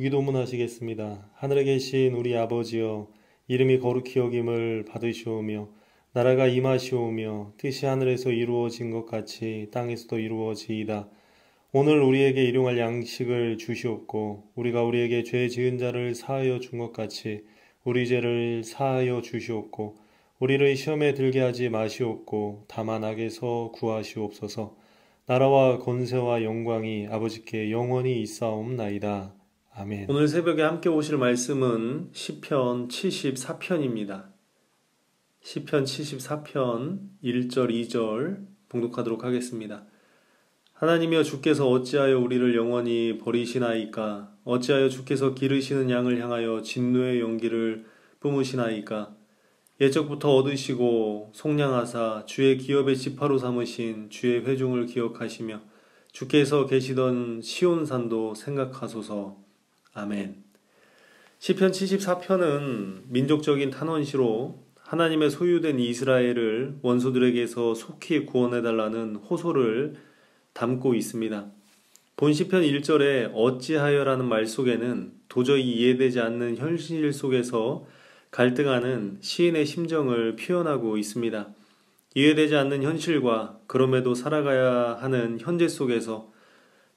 주기도문 하시겠습니다. 하늘에 계신 우리 아버지여, 이름이 거룩히 여김을 받으시오며 나라가 임하시오며 뜻이 하늘에서 이루어진 것 같이 땅에서도 이루어지이다. 오늘 우리에게 일용할 양식을 주시옵고 우리가 우리에게 죄 지은 자를 사하여 준 것 같이 우리 죄를 사하여 주시옵고 우리를 시험에 들게 하지 마시옵고 다만 악에서 구하시옵소서. 나라와 권세와 영광이 아버지께 영원히 있사옵나이다. 아멘. 오늘 새벽에 함께 오실 말씀은 시편 74편입니다. 시편 74편 1절 2절 봉독하도록 하겠습니다. 하나님이여, 주께서 어찌하여 우리를 영원히 버리시나이까? 어찌하여 주께서 기르시는 양을 향하여 진노의 연기를 뿜으시나이까? 예적부터 얻으시고 속량하사 주의 기업의 지파로 삼으신 주의 회중을 기억하시며 주께서 계시던 시온산도 생각하소서. 아멘. 시편 74편은 민족적인 탄원시로 하나님의 소유된 이스라엘을 원수들에게서 속히 구원해달라는 호소를 담고 있습니다. 본 시편 1절에 어찌하여라는 말 속에는 도저히 이해되지 않는 현실 속에서 갈등하는 시인의 심정을 표현하고 있습니다. 이해되지 않는 현실과 그럼에도 살아가야 하는 현재 속에서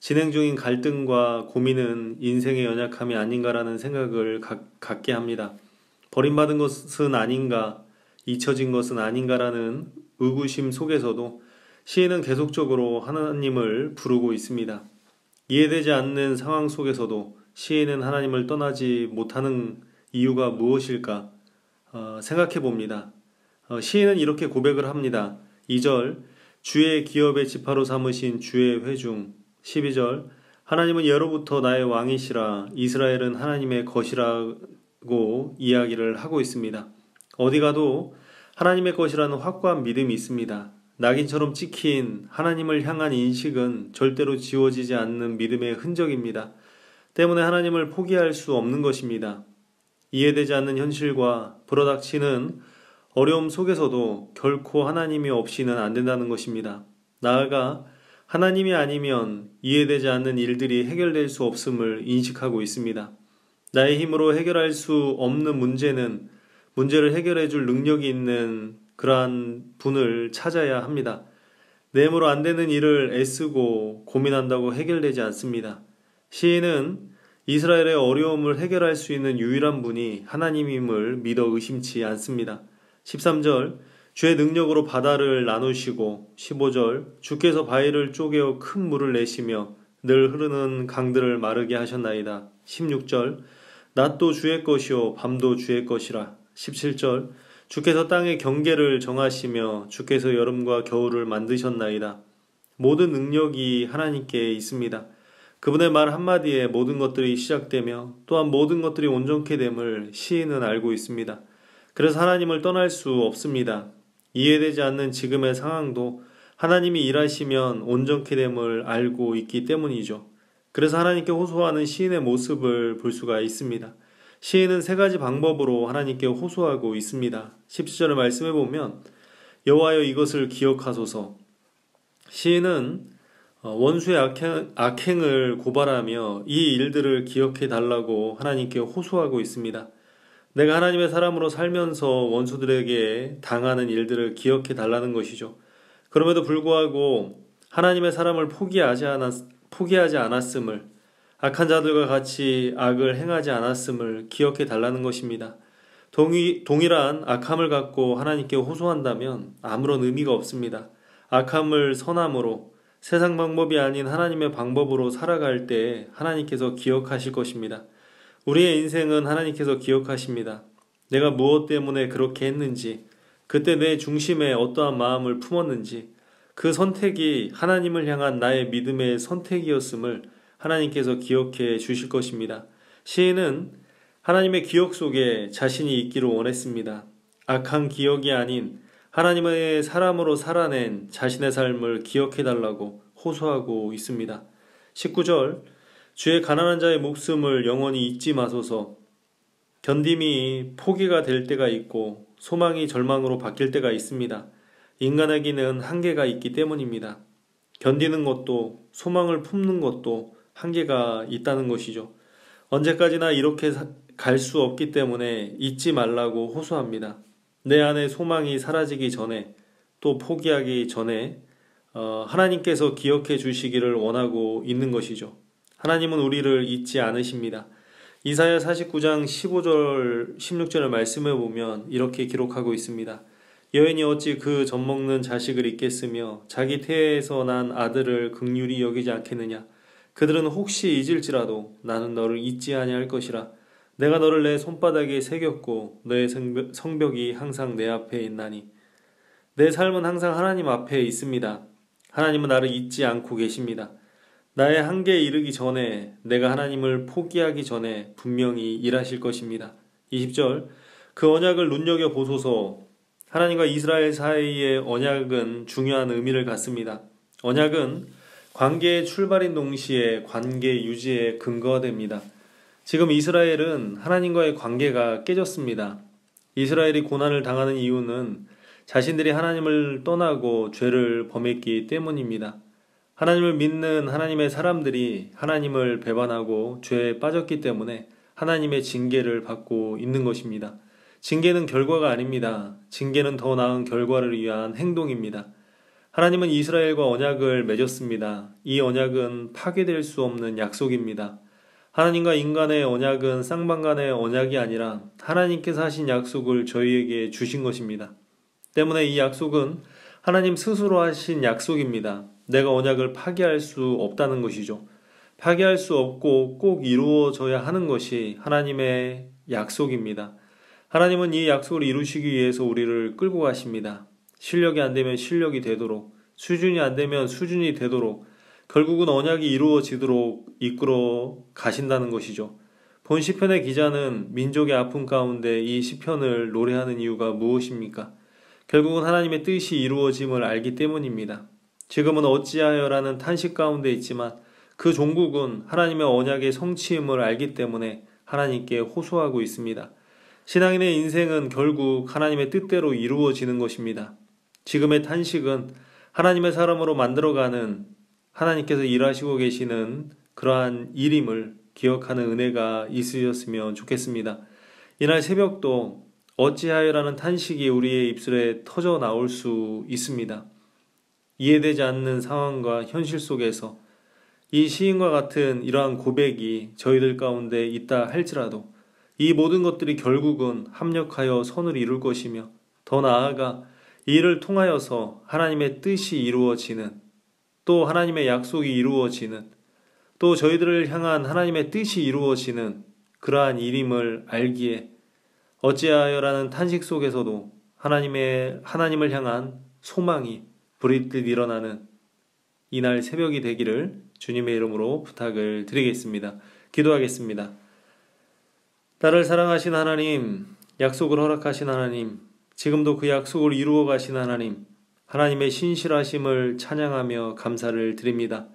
진행 중인 갈등과 고민은 인생의 연약함이 아닌가라는 생각을 갖게 합니다. 버림받은 것은 아닌가, 잊혀진 것은 아닌가라는 의구심 속에서도 시인은 계속적으로 하나님을 부르고 있습니다. 이해되지 않는 상황 속에서도 시인은 하나님을 떠나지 못하는 이유가 무엇일까 생각해 봅니다. 시인은 이렇게 고백을 합니다. 2절 주의 기업의 지파로 삼으신 주의 회중. 12절 하나님은 예로부터 나의 왕이시라, 이스라엘은 하나님의 것이라고 이야기를 하고 있습니다. 어디 가도 하나님의 것이라는 확고한 믿음이 있습니다. 낙인처럼 찍힌 하나님을 향한 인식은 절대로 지워지지 않는 믿음의 흔적입니다. 때문에 하나님을 포기할 수 없는 것입니다. 이해되지 않는 현실과 불어닥치는 어려움 속에서도 결코 하나님이 없이는 안 된다는 것입니다. 나아가 하나님이 아니면 이해되지 않는 일들이 해결될 수 없음을 인식하고 있습니다. 나의 힘으로 해결할 수 없는 문제를 해결해 줄 능력이 있는 그러한 분을 찾아야 합니다. 내 힘으로 안 되는 일을 애쓰고 고민한다고 해결되지 않습니다. 시인은 이스라엘의 어려움을 해결할 수 있는 유일한 분이 하나님임을 믿어 의심치 않습니다. 13절 주의 능력으로 바다를 나누시고 15절 주께서 바위를 쪼개어 큰 물을 내시며 늘 흐르는 강들을 마르게 하셨나이다. 16절 낮도 주의 것이요 밤도 주의 것이라. 17절 주께서 땅의 경계를 정하시며 주께서 여름과 겨울을 만드셨나이다. 모든 능력이 하나님께 있습니다. 그분의 말 한마디에 모든 것들이 시작되며 또한 모든 것들이 온전케 됨을 시인은 알고 있습니다. 그래서 하나님을 떠날 수 없습니다. 이해되지 않는 지금의 상황도 하나님이 일하시면 온전케 됨을 알고 있기 때문이죠. 그래서 하나님께 호소하는 시인의 모습을 볼 수가 있습니다. 시인은 세 가지 방법으로 하나님께 호소하고 있습니다. 17절을 말씀해 보면 여호와여 이것을 기억하소서. 시인은 원수의 악행을 고발하며 이 일들을 기억해 달라고 하나님께 호소하고 있습니다. 내가 하나님의 사람으로 살면서 원수들에게 당하는 일들을 기억해 달라는 것이죠. 그럼에도 불구하고 하나님의 사람을 포기하지 않았음을, 악한 자들과 같이 악을 행하지 않았음을 기억해 달라는 것입니다. 동일한 악함을 갖고 하나님께 호소한다면 아무런 의미가 없습니다. 악함을 선함으로 세상 방법이 아닌 하나님의 방법으로 살아갈 때 하나님께서 기억하실 것입니다. 우리의 인생은 하나님께서 기억하십니다. 내가 무엇 때문에 그렇게 했는지, 그때 내 중심에 어떠한 마음을 품었는지, 그 선택이 하나님을 향한 나의 믿음의 선택이었음을 하나님께서 기억해 주실 것입니다. 시인은 하나님의 기억 속에 자신이 있기를 원했습니다. 악한 기억이 아닌 하나님의 사람으로 살아낸 자신의 삶을 기억해 달라고 호소하고 있습니다. 19절 주의 가난한 자의 목숨을 영원히 잊지 마소서. 견딤이 포기가 될 때가 있고 소망이 절망으로 바뀔 때가 있습니다. 인간에게는 한계가 있기 때문입니다. 견디는 것도 소망을 품는 것도 한계가 있다는 것이죠. 언제까지나 이렇게 갈 수 없기 때문에 잊지 말라고 호소합니다. 내 안에 소망이 사라지기 전에 또 포기하기 전에 하나님께서 기억해 주시기를 원하고 있는 것이죠. 하나님은 우리를 잊지 않으십니다. 이사야 49장 15절 16절을 말씀해 보면 이렇게 기록하고 있습니다. 여인이 어찌 그 젖먹는 자식을 잊겠으며 자기 태에서 난 아들을 긍휼히 여기지 않겠느냐. 그들은 혹시 잊을지라도 나는 너를 잊지 아니할 것이라. 내가 너를 내 손바닥에 새겼고 너의 성벽이 항상 내 앞에 있나니. 내 삶은 항상 하나님 앞에 있습니다. 하나님은 나를 잊지 않고 계십니다. 나의 한계에 이르기 전에, 내가 하나님을 포기하기 전에 분명히 일하실 것입니다. 20절 그 언약을 눈여겨보소서. 하나님과 이스라엘 사이의 언약은 중요한 의미를 갖습니다. 언약은 관계의 출발인 동시에 관계 유지의 근거가 됩니다. 지금 이스라엘은 하나님과의 관계가 깨졌습니다. 이스라엘이 고난을 당하는 이유는 자신들이 하나님을 떠나고 죄를 범했기 때문입니다. 하나님을 믿는 하나님의 사람들이 하나님을 배반하고 죄에 빠졌기 때문에 하나님의 징계를 받고 있는 것입니다. 징계는 결과가 아닙니다. 징계는 더 나은 결과를 위한 행동입니다. 하나님은 이스라엘과 언약을 맺었습니다. 이 언약은 파괴될 수 없는 약속입니다. 하나님과 인간의 언약은 쌍방간의 언약이 아니라 하나님께서 하신 약속을 저희에게 주신 것입니다. 때문에 이 약속은 하나님 스스로 하신 약속입니다. 내가 언약을 파괴할 수 없다는 것이죠. 파괴할 수 없고 꼭 이루어져야 하는 것이 하나님의 약속입니다. 하나님은 이 약속을 이루시기 위해서 우리를 끌고 가십니다. 실력이 안 되면 실력이 되도록, 수준이 안 되면 수준이 되도록, 결국은 언약이 이루어지도록 이끌어 가신다는 것이죠. 본 시편의 기자는 민족의 아픔 가운데 이 시편을 노래하는 이유가 무엇입니까? 결국은 하나님의 뜻이 이루어짐을 알기 때문입니다. 지금은 어찌하여라는 탄식 가운데 있지만 그 종국은 하나님의 언약의 성취임을 알기 때문에 하나님께 호소하고 있습니다. 신앙인의 인생은 결국 하나님의 뜻대로 이루어지는 것입니다. 지금의 탄식은 하나님의 사람으로 만들어가는 하나님께서 일하시고 계시는 그러한 일임을 기억하는 은혜가 있으셨으면 좋겠습니다. 이날 새벽도 어찌하여라는 탄식이 우리의 입술에 터져 나올 수 있습니다. 이해되지 않는 상황과 현실 속에서 이 시인과 같은 이러한 고백이 저희들 가운데 있다 할지라도 이 모든 것들이 결국은 합력하여 선을 이룰 것이며 더 나아가 이를 통하여서 하나님의 뜻이 이루어지는, 또 하나님의 약속이 이루어지는, 또 저희들을 향한 하나님의 뜻이 이루어지는 그러한 일임을 알기에 어찌하여라는 탄식 속에서도 하나님을 향한 소망이 불이듯 일어나는 이날 새벽이 되기를 주님의 이름으로 부탁을 드리겠습니다. 기도하겠습니다. 나를 사랑하신 하나님, 약속을 허락하신 하나님, 지금도 그 약속을 이루어 가신 하나님, 하나님의 신실하심을 찬양하며 감사를 드립니다.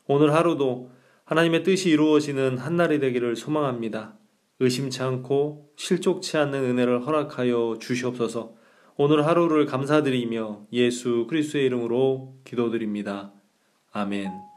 오늘 하루도 하나님의 뜻이 이루어지는 한날이 되기를 소망합니다. 의심치 않고 실족치 않는 은혜를 허락하여 주시옵소서. 오늘 하루를 감사드리며 예수 그리스도의 이름으로 기도드립니다. 아멘.